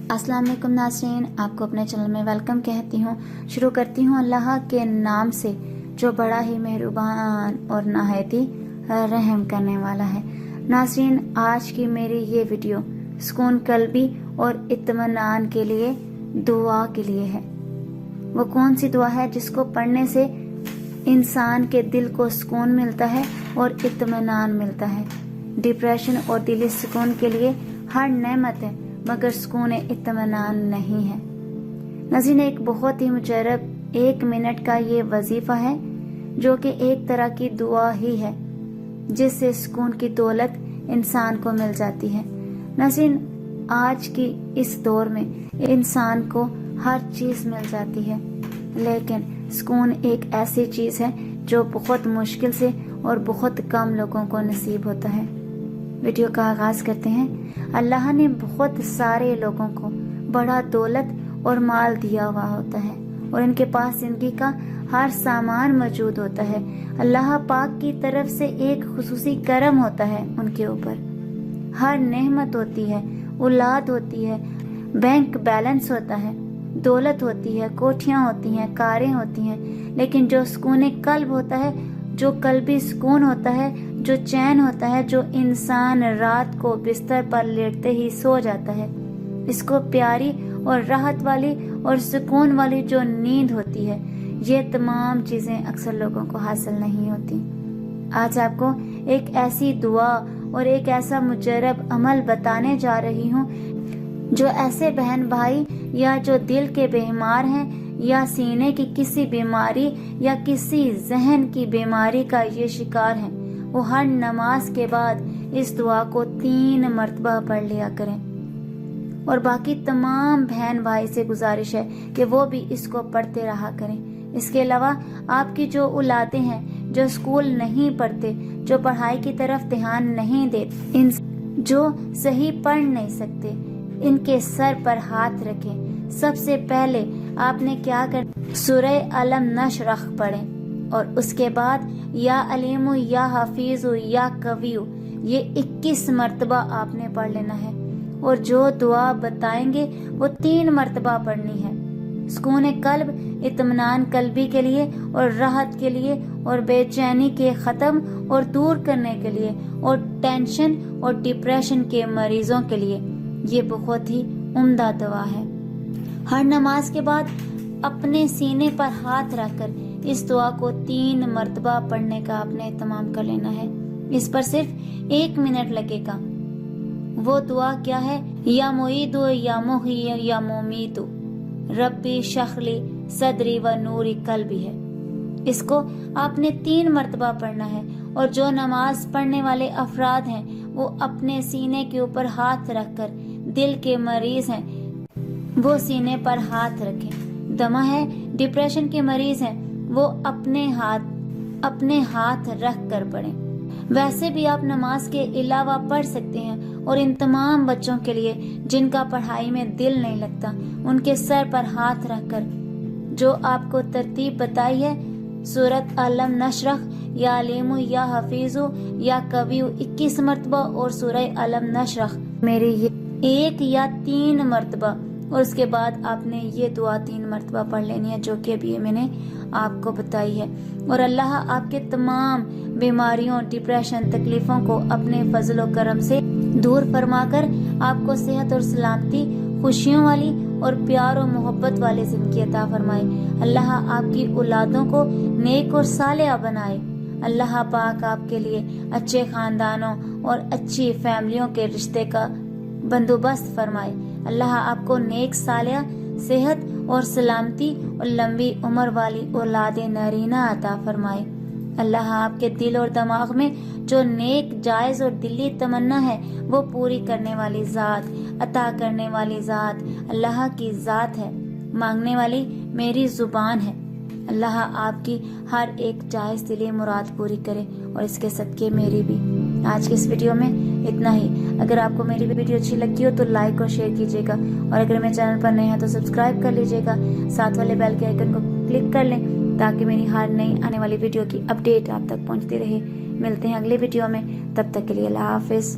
अस्सलाम वालेकुम नाज़रीन, आपको अपने चैनल में वेलकम कहती हूँ। शुरू करती हूँ अल्लाह के नाम से जो बड़ा ही मेहरबान और नहायत ही रहम करने वाला है। नाज़रीन, आज की मेरी ये वीडियो सुकून कल्बी और इत्मीनान के लिए दुआ के लिए है। वो कौन सी दुआ है जिसको पढ़ने से इंसान के दिल को सुकून मिलता है और इत्मीनान मिलता है। डिप्रेशन और दिली सुकून के लिए हर नेमत है, मगर सुकून इत्मीनान नहीं है। नाज़रीन, एक बहुत ही मुजरब 1 मिनट का ये वजीफा है जो कि एक तरह की दुआ ही है, जिससे सुकून की दौलत इंसान को मिल जाती है। नाज़रीन, आज की इस दौर में इंसान को हर चीज़ मिल जाती है, लेकिन सुकून एक ऐसी चीज़ है जो बहुत मुश्किल से और बहुत कम लोगों को नसीब होता है। वीडियो का आगाज़ करते हैं। अल्लाह ने बहुत सारे लोगों को बड़ा दौलत और माल दिया हुआ होता है और इनके पास जिंदगी का हर सामान मौजूद होता है। अल्लाह पाक की तरफ से एक खुसूसी करम होता है उनके ऊपर। हर नेमत होती है, औलाद होती है, बैंक बैलेंस होता है, दौलत होती है, कोठियाँ होती हैं, कारें होती हैं, लेकिन जो सुकून कल्ब होता है, जो कल्बी सुकून होता है, जो चैन होता है, जो इंसान रात को बिस्तर पर लेटते ही सो जाता है, इसको प्यारी और राहत वाली और सुकून वाली जो नींद होती है, ये तमाम चीज़ें अक्सर लोगों को हासिल नहीं होती। आज आपको एक ऐसी दुआ और एक ऐसा मुजरब अमल बताने जा रही हूँ जो ऐसे बहन भाई या जो दिल के बीमार हैं या सीने की किसी बीमारी या किसी जहन की बीमारी का ये शिकार हैं, वो हर नमाज के बाद इस दुआ को 3 मरतबा पढ़ लिया करें। और बाकी तमाम बहन भाई से गुजारिश है कि वो भी इसको पढ़ते रहा करें। इसके अलावा आपकी जो औलादें हैं, जो स्कूल नहीं पढ़ते, जो पढ़ाई की तरफ ध्यान नहीं देते, जो सही पढ़ नहीं सकते, इनके सर पर हाथ रखें। सबसे पहले आपने क्या कर, सूरह अलम नशरह पढ़ें और उसके बाद या अलीमु या हफीजु या कवियु, ये 21 मरतबा आपने पढ़ लेना है। और जो दुआ बताएंगे वो 3 मरतबा पढ़नी है। सुकून कल्ब, इत्मीनान कल्बी के लिए और राहत के लिए और बेचैनी के ख़त्म और दूर करने के लिए और टेंशन और डिप्रेशन के मरीजों के लिए ये बहुत ही उम्दा दवा है। हर नमाज के बाद अपने सीने पर हाथ रखकर इस दुआ को 3 मरतबा पढ़ने का आपने एहतमाम कर लेना है। इस पर सिर्फ 1 मिनट लगेगा। वो दुआ क्या है? या मुईदु या मुही या मुमीतु रब्बी शखली सदरी व नूरी कल्बी है। इसको आपने 3 मरतबा पढ़ना है। और जो नमाज पढ़ने वाले अफराद हैं वो अपने सीने के ऊपर हाथ रखकर, दिल के मरीज हैं वो सीने पर हाथ रखें। दमा है, डिप्रेशन के मरीज हैं वो अपने हाथ रख कर पढ़ें। वैसे भी आप नमाज के अलावा पढ़ सकते हैं। और इन तमाम बच्चों के लिए जिनका पढ़ाई में दिल नहीं लगता, उनके सर पर हाथ रखकर जो आपको तरतीब बताई है, सूरत अलम नशरह या अलीमु या हफीजु या कवियु 21 मरतबा और सूरह अलम नशरह मेरी ये 1 या 3 मरतबा, और उसके बाद आपने ये दुआ 3 मरतबा पढ़ लेनी है जो कि अभी मैंने आपको बताई है। और अल्लाह आपके तमाम बीमारियों, डिप्रेशन, तकलीफ़ों को अपने फजल और करम से दूर फरमाकर आपको सेहत और सलामती, खुशियों वाली और प्यार और मोहब्बत वाली ज़िंदगी अता फरमाए। अल्लाह आपकी औलादों को नेक और सालिहा बनाए। अल्लाह पाक आपके लिए अच्छे ख़ानदानों और अच्छी फैमिलियों के रिश्ते का बंदोबस्त फरमाए। अल्लाह आपको नेक, सालिहा, सेहत और सलामती और लंबी उम्र वाली औलाद नरीना अता फरमाए। अल्लाह आपके दिल और दिमाग में जो नेक, जायज़ और दिली तमन्ना है वो पूरी करने वाली ज़ात, अता करने वाली ज़ात अल्लाह की ज़ात है। मांगने वाली मेरी ज़ुबान है। अल्लाह आपकी हर एक जायज़ दिली मुराद पूरी करे और इसके सदके मेरी भी। आज की इस वीडियो में इतना ही। अगर आपको मेरी वीडियो अच्छी लगती हो तो लाइक और शेयर कीजिएगा, और अगर मेरे चैनल पर नए हैं तो सब्सक्राइब कर लीजिएगा। साथ वाले बेल के आइकन को क्लिक कर लें ताकि मेरी हर नई आने वाली वीडियो की अपडेट आप तक पहुंचती रहे। मिलते हैं अगले वीडियो में, तब तक के लिए अल्लाह हाफिज़।